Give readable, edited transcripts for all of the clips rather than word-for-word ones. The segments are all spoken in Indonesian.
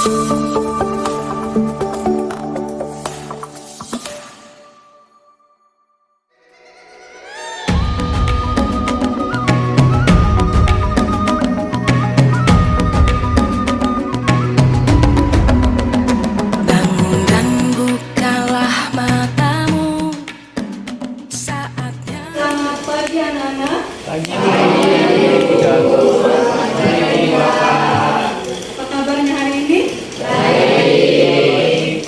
Pagi, apa kabarnya hari ini? Baik.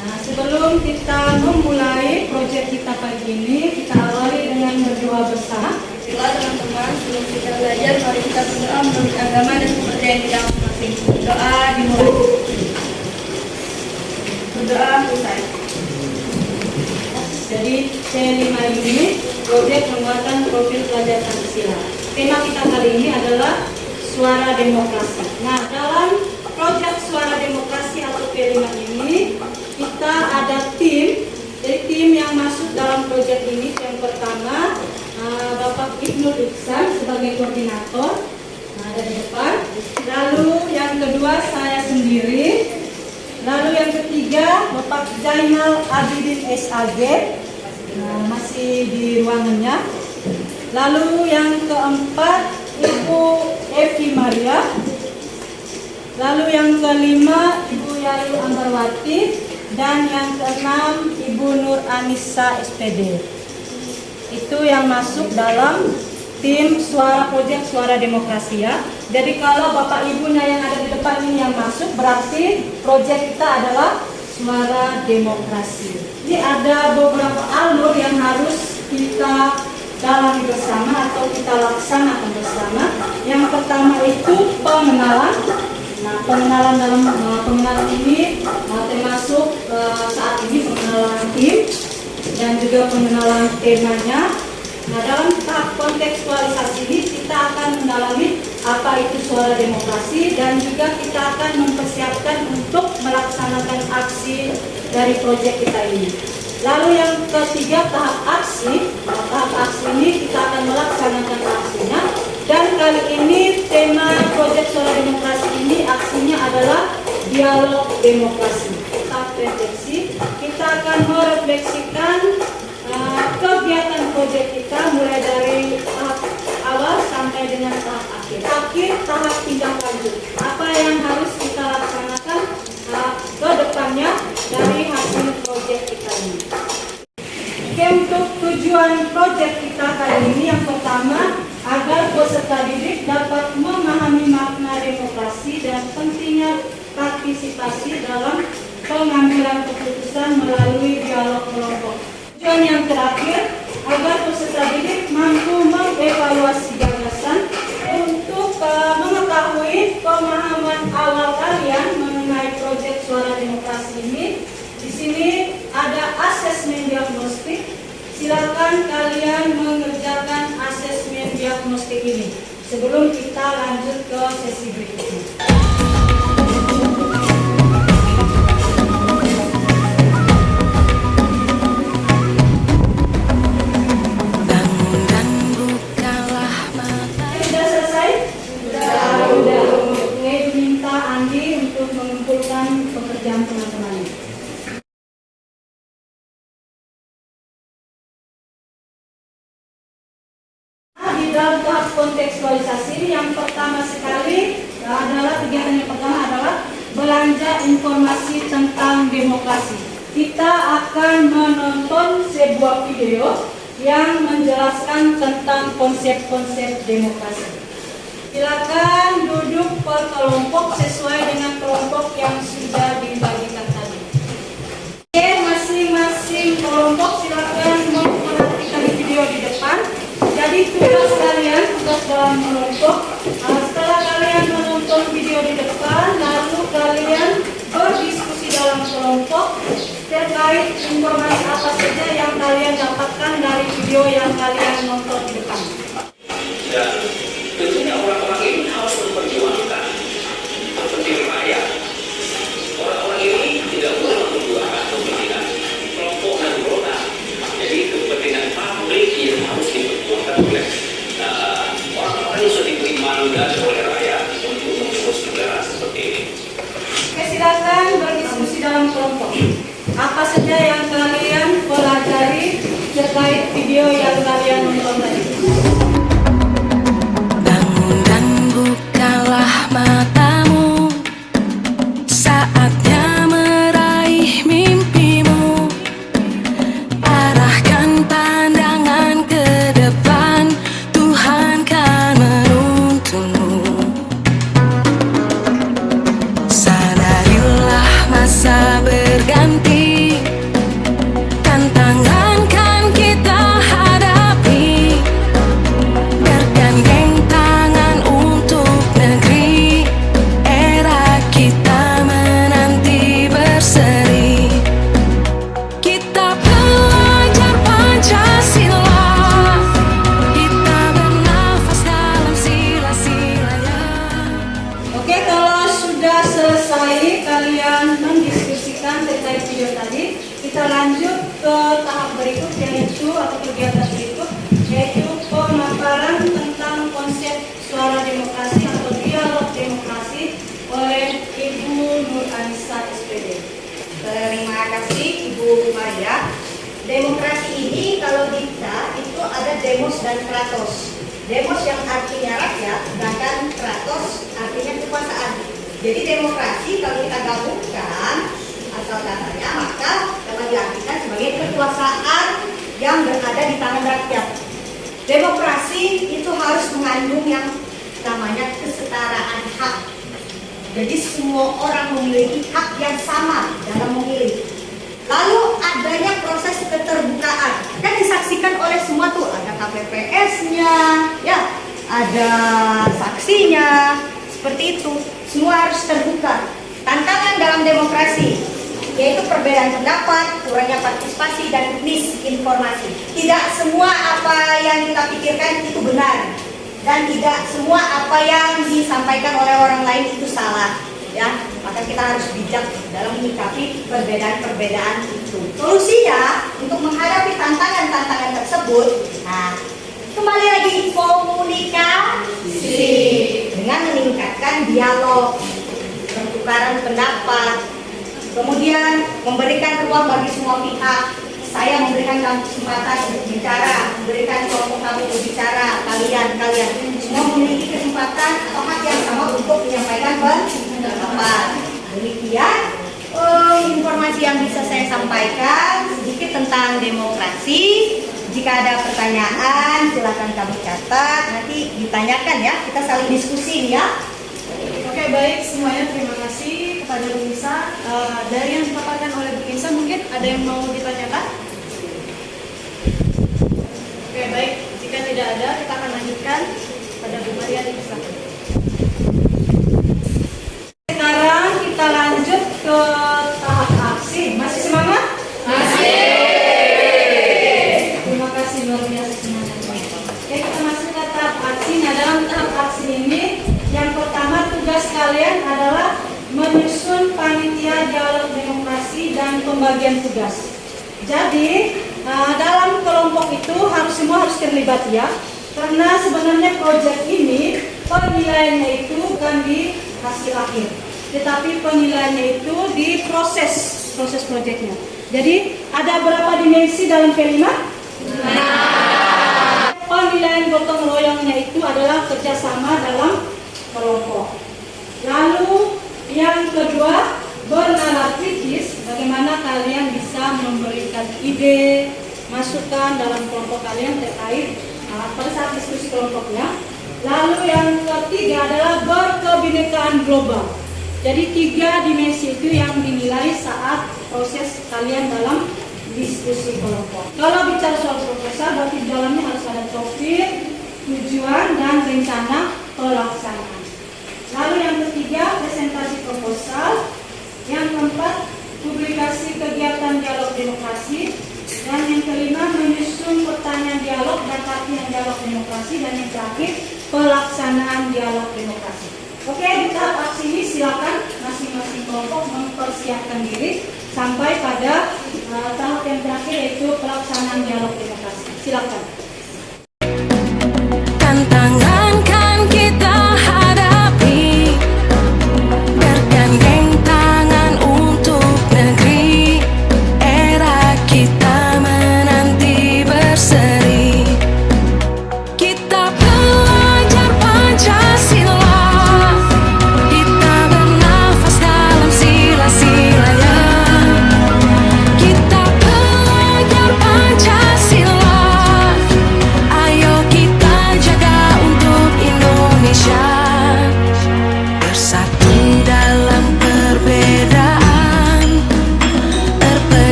Nah, sebelum kita memulai proyek kita pagi ini, kita awali dengan berdoa bersama. Baiklah teman-teman, sebelum kita belajar, mari kita berdoa menurut agama dan kepercayaan kita masing-masing. Doa dimulai. Berdoa selesai. Jadi C5 ini proyek penguatan profil pelajar Pancasila. Tema kita kali ini adalah suara demokrasi. Nah, dalam proyek suara demokrasi atau P5 ini kita ada tim. Jadi tim yang masuk dalam proyek ini yang pertama Bapak Ibnul Ihsan sebagai koordinator, dari depan. Lalu yang kedua saya sendiri. Lalu yang ketiga Bapak Zainal Abidin SAG, masih di ruangannya. Lalu yang keempat Ibu Evi Maria. Lalu yang kelima Ibu Yayu Ambarwati. Dan yang keenam Ibu Nur Anissa SPD. Itu yang masuk dalam tim proyek suara demokrasi ya. Jadi kalau Bapak Ibunya yang ada di depan ini yang masuk, berarti proyek kita adalah suara demokrasi. Ini ada beberapa alur yang harus kita dalami bersama atau kita laksanakan bersama. Yang pertama itu pengenalan. Nah, pengenalan dalam pengenalan ini termasuk saat ini pengenalan tim dan juga pengenalan temanya. Nah, dalam tahap kontekstualisasi ini kita akan mendalami apa itu suara demokrasi dan juga kita akan mempersiapkan untuk melaksanakan aksi dari proyek kita ini. Lalu yang ketiga tahap aksi. Tahap aksi ini kita akan melaksanakan aksinya. Dan kali ini tema proyek suara demokrasi ini aksinya adalah dialog demokrasi. Tahap refleksi kita akan merefleksikan kegiatan proyek kita mulai dari tahap awal sampai dengan tahap akhir. Tahap tindak lanjut. Apa yang harus kita laksanakan ke depannya dari hasil proyek kita ini. Oke, untuk tujuan proyek kita kali ini yang pertama agar peserta didik dapat memahami makna demokrasi dan pentingnya partisipasi dalam pengambilan keputusan melalui dialog kelompok. Tujuan yang terakhir, agar peserta didik mampu mengevaluasi gagasan untuk mengetahui pemahaman awal kalian mengenai proyek suara demokrasi ini. Di sini ada asesmen diagnostik. Silakan kalian mengerjakan asesmen diagnostik ini sebelum kita lanjut ke sesi berikutnya. Dalam tahap kontekstualisasi ini yang pertama sekali adalah kegiatan yang pertama adalah belanja informasi tentang demokrasi. Kita akan menonton sebuah video yang menjelaskan tentang konsep-konsep demokrasi. Silakan duduk per kelompok sesuai dengan kelompok yang sudah dibagikan tadi. Oke, masing-masing kelompok silakan memperhatikan video di depan. Jadi tugas dalam kelompok, setelah kalian menonton video di depan, lalu kalian berdiskusi dalam kelompok terkait informasi apa saja yang kalian dapatkan dari video yang kalian nonton di depan. Dan tentunya orang-orang ini harus memperjuangkan kepentingan rakyat. Orang-orang ini tidak boleh memperjuangkan kepentingan kelompok dan golongan. Jadi kepentingan publik yang harus diperjuangkan oleh orang-orang yang sudah diberi mandat oleh rakyat untuk mengurus negara seperti ini. video yang kalian nonton tadi. Bangun dan bukalah matamu, saatnya meraih mimpimu. Arahkan pandangan ke depan, Tuhan kan menuntunmu. Sadarilah masa berganti, tantangan kan kita hadapi. Bergandeng tangan untuk negeri, era kita menanti berseri. Kita belajar Pancasila, kita bernafas dalam sila-silanya. Oke, kalau sudah selesai kalian mendiskusikan terkait video tadi, kita lanjut ke tahap berikut yaitu atau kegiatan berikut yaitu pemaparan tentang konsep suara demokrasi atau dialog demokrasi oleh Ibu Nur Anissa SPD. Terima kasih Ibu Maria. Demokrasi ini kalau di kita itu ada demos dan kratos. Demos yang artinya rakyat, sedangkan kratos artinya kekuasaan. Jadi demokrasi kalau kita gabungkan asal katanya maka dapat diartikan sebagai kekuasaan yang berada di tangan rakyat. Demokrasi itu harus mengandung yang namanya kesetaraan hak. Jadi semua orang memiliki hak yang sama dalam memilih. Lalu adanya proses keterbukaan yang disaksikan oleh semua tuh, ada KPPS-nya, ya, ada saksinya, seperti itu. Semua harus terbuka. Tantangan dalam demokrasi yaitu perbedaan pendapat, kurangnya partisipasi dan misinformasi. Tidak semua apa yang kita pikirkan itu benar. Dan tidak semua apa yang disampaikan oleh orang lain itu salah, ya. Maka kita harus bijak dalam menyikapi perbedaan-perbedaan itu. Solusinya untuk menghadapi tantangan-tantangan tersebut, nah, kembali lagi komunikasi dengan meningkatkan dialog, pertukaran pendapat, kemudian memberikan ruang bagi semua pihak. Saya memberikan kamu kesempatan untuk bicara, memberikan kelompok kamu berbicara, kalian semua memiliki kesempatan atau hak yang sama untuk menyampaikan pendapat. Demikian informasi yang bisa saya sampaikan sedikit tentang demokrasi. Jika ada pertanyaan, silakan kamu catat, nanti ditanyakan ya, kita saling diskusi nih ya. Oke, baik semuanya, terima kasih kepada Bu Insa. Dari yang dipaparkan oleh Bu Insa mungkin ada yang mau ditanyakan? Oke, baik. Jika tidak ada, kita akan lanjutkan pada Bu Maria. Sekarang kita lanjut ke tahap aksi. Masih semangat? Masih. Terima kasih luar biasa semangatnya. Oke, kita masuk ke tahap aksi. Nah, dalam tahap aksi ini, yang pertama tugas kalian adalah menyusun panitia dialog demokrasi dan pembagian tugas. Jadi dalam kelompok itu semua harus terlibat ya, karena sebenarnya proyek ini penilaiannya itu bukan di hasil akhir, tetapi penilaiannya itu di proses proyeknya. Jadi ada berapa dimensi dalam P5? Penilaian gotong royongnya itu adalah kerjasama dalam kelompok. Lalu yang kedua, bernalar kritis, bagaimana kalian bisa memberikan ide, masukan dalam kelompok kalian terkait pada saat diskusi kelompoknya. Lalu yang ketiga adalah berkebinekaan global. Jadi 3 dimensi itu yang dinilai saat proses kalian dalam diskusi kelompok. Kalau bicara soal proposal, berarti di dalamnya harus ada topik, tujuan, dan rencana pelaksanaan. Lalu yang ketiga, presentasi proposal. Yang keempat, publikasi kegiatan dialog demokrasi. Dan yang kelima, menyusun pertanyaan dialog dan latihan dialog demokrasi. Dan yang terakhir, pelaksanaan dialog demokrasi. Oke, di tahap aksi ini silakan masing-masing kelompok mempersiapkan diri sampai pada tahap yang terakhir yaitu pelaksanaan dialog demokrasi. Silakan. Tantangan kan kita hadapi, bergandeng tangan untuk negeri, era kita menanti berseri.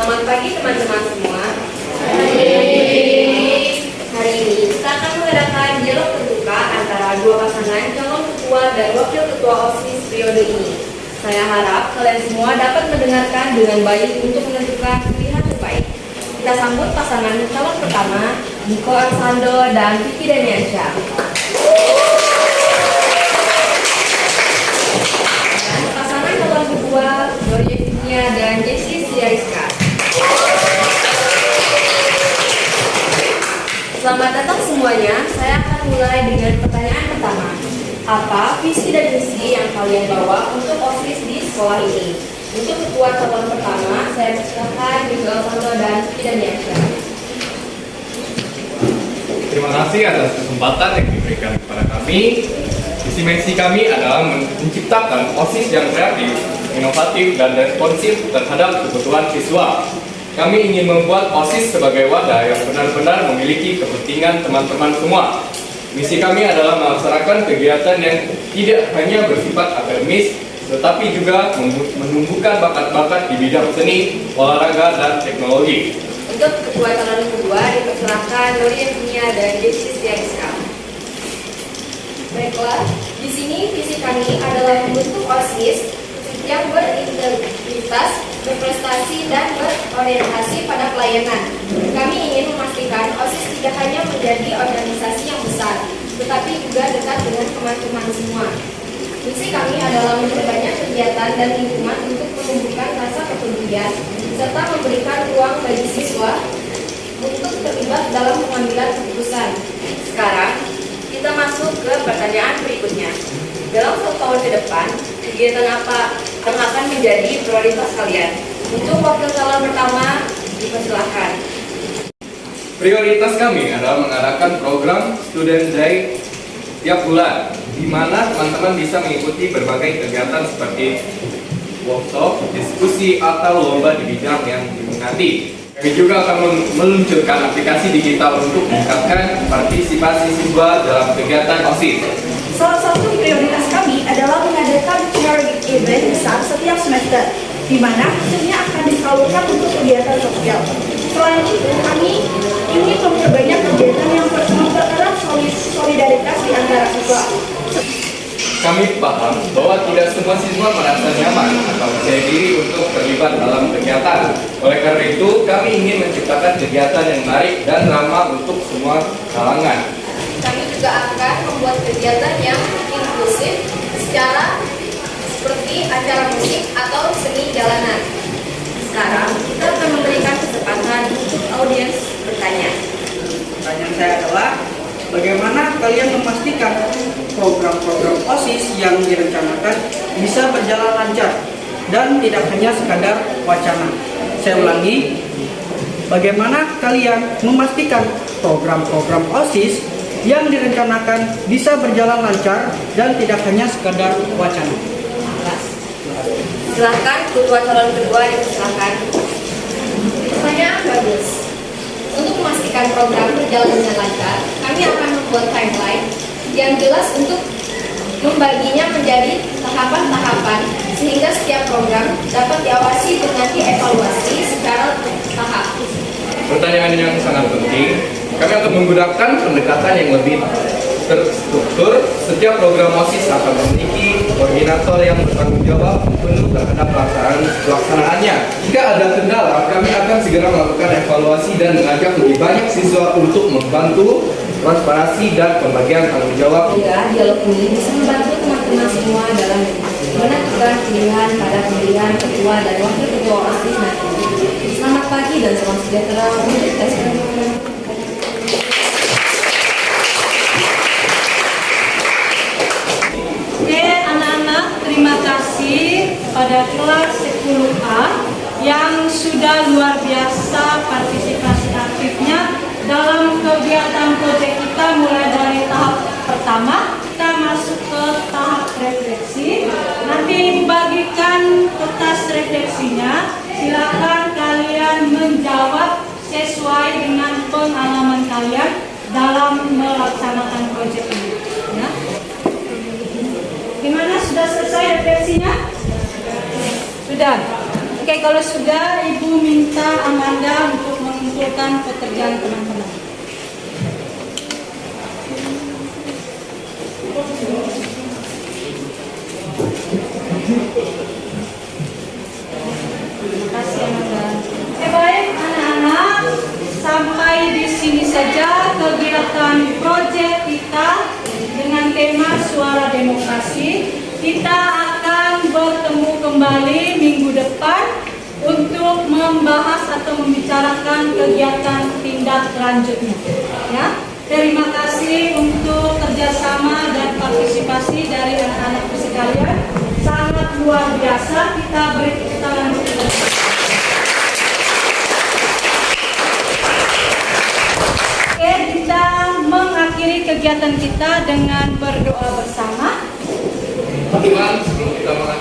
Selamat pagi teman-teman semua. Hari ini kita akan mengadakan dialog terbuka antara dua pasangan calon ketua dan wakil ketua OSIS periode ini. Saya harap kalian semua dapat mendengarkan dengan baik untuk menentukan pilihan terbaik. Kita sambut pasangan calon pertama, Niko Arsando dan Vicky Daniansyah. Dan pasangan calon kedua, Gloria Fitnia dan Jessie Siariska. Selamat datang semuanya. Saya akan mulai dengan pertanyaan pertama. Apa visi dan misi yang kalian bawa untuk OSIS di sekolah ini? Untuk ketua calon pertama, saya persilakan Niko Arsando dan Vicky Daniansyah. Terima kasih atas kesempatan yang diberikan kepada kami. Visi misi kami adalah menciptakan OSIS yang kreatif, inovatif, dan responsif terhadap kebutuhan siswa. Kami ingin membuat OSIS sebagai wadah yang benar-benar memiliki kepentingan teman-teman semua. Misi kami adalah melaksanakan kegiatan yang tidak hanya bersifat akademis, tetapi juga menumbuhkan bakat-bakat di bidang seni, olahraga, dan teknologi. Untuk ketua calon kedua dipersilakan Gloria Fitnia dan Jessie Siariska. Baiklah, di sini visi kami adalah membentuk OSIS yang berintegritas, berprestasi, dan berorientasi pada pelayanan. Kami ingin memastikan OSIS tidak hanya menjadi organisasi yang besar, tetapi juga dekat dengan teman-teman semua. Misi kami adalah memperbanyak kegiatan dan lingkungan untuk menumbuhkan rasa kepedulian, serta memberikan ruang bagi siswa untuk terlibat dalam pengambilan keputusan. Sekarang, kita masuk ke pertanyaan berikutnya. Dalam 1 tahun ke depan, kegiatan apa yang akan menjadi prioritas kalian? Untuk wakil calon pertama, dipersilakan. Prioritas kami adalah mengadakan program Student Day tiap bulan, di mana teman-teman bisa mengikuti berbagai kegiatan seperti workshop, diskusi, atau lomba di bidang yang diminati. Kami juga akan meluncurkan aplikasi digital untuk meningkatkan partisipasi siswa dalam kegiatan OSIS. Salah satu prioritas kami adalah mengadakan charity event besar setiap semester, di mana hasilnya akan disalurkan untuk kegiatan sosial. Selain itu, kami ingin memperbanyak kegiatan yang mempererat solidaritas di antara siswa. Kami paham bahwa tidak semua siswa merasa nyaman atau percaya diri untuk terlibat dalam kegiatan. Oleh karena itu, kami ingin menciptakan kegiatan yang menarik dan ramah untuk semua kalangan. Kami juga akan membuat kegiatan yang inklusif seperti acara musik atau seni jalanan. Sekarang, kita akan memberikan kesempatan untuk audiens bertanya. Pertanyaan saya adalah, bagaimana kalian memastikan program-program OSIS yang direncanakan bisa berjalan lancar dan tidak hanya sekadar wacana? Saya ulangi, bagaimana kalian memastikan program-program OSIS yang direncanakan bisa berjalan lancar dan tidak hanya sekadar wacana? Silahkan ketua calon kedua dipersilakan. Pertanyaan bagus. Untuk memastikan program berjalan dengan lancar, kami akan membuat timeline yang jelas untuk membaginya menjadi tahapan-tahapan sehingga setiap program dapat diawasi dengan dievaluasi secara bertahap. Pertanyaan yang sangat penting. Kami akan menggunakan pendekatan yang lebih terstruktur. Setiap program OSIS akan memiliki koordinator yang bertanggung jawab penuh terhadap pelaksanaannya. Jika ada kendala, kami akan segera melakukan evaluasi dan mengajak lebih banyak siswa untuk membantu transparansi dan pembagian tanggung jawab. Semoga dialog ini bisa membantu teman-teman semua dalam menentukan pilihan pada pemilihan ketua dan wakil ketua OSIS nanti. Selamat pagi dan salam sejahtera untuk tes. Oke, anak-anak, terima kasih pada kelas 10A yang sudah luar biasa partisipasi aktifnya dalam kegiatan proyek kita, mulai dari tahap pertama kita masuk ke tahap refleksi. Nanti Ibu bagikan kertas refleksinya, silakan kalian menjawab sesuai dengan pengalaman kalian dalam melaksanakan proyek ini. Ya. Gimana, sudah selesai refleksinya? Sudah. Oke, kalau sudah, Ibu minta menyalurkan pekerjaan teman-teman. Terima kasih anak-anak. Baik anak-anak, sampai di sini saja kegiatan proyek kita dengan tema Suara Demokrasi. Kita akan bertemu kembali minggu depan untuk membahas atau membicarakan kegiatan tindak lanjutnya. Ya, terima kasih untuk kerjasama dan partisipasi dari anak-anak sekalian. Sangat luar biasa. Kita beri tepuk tangan. Oke, kita mengakhiri kegiatan kita dengan berdoa bersama. Teman-teman, sebelum kita mengakhiri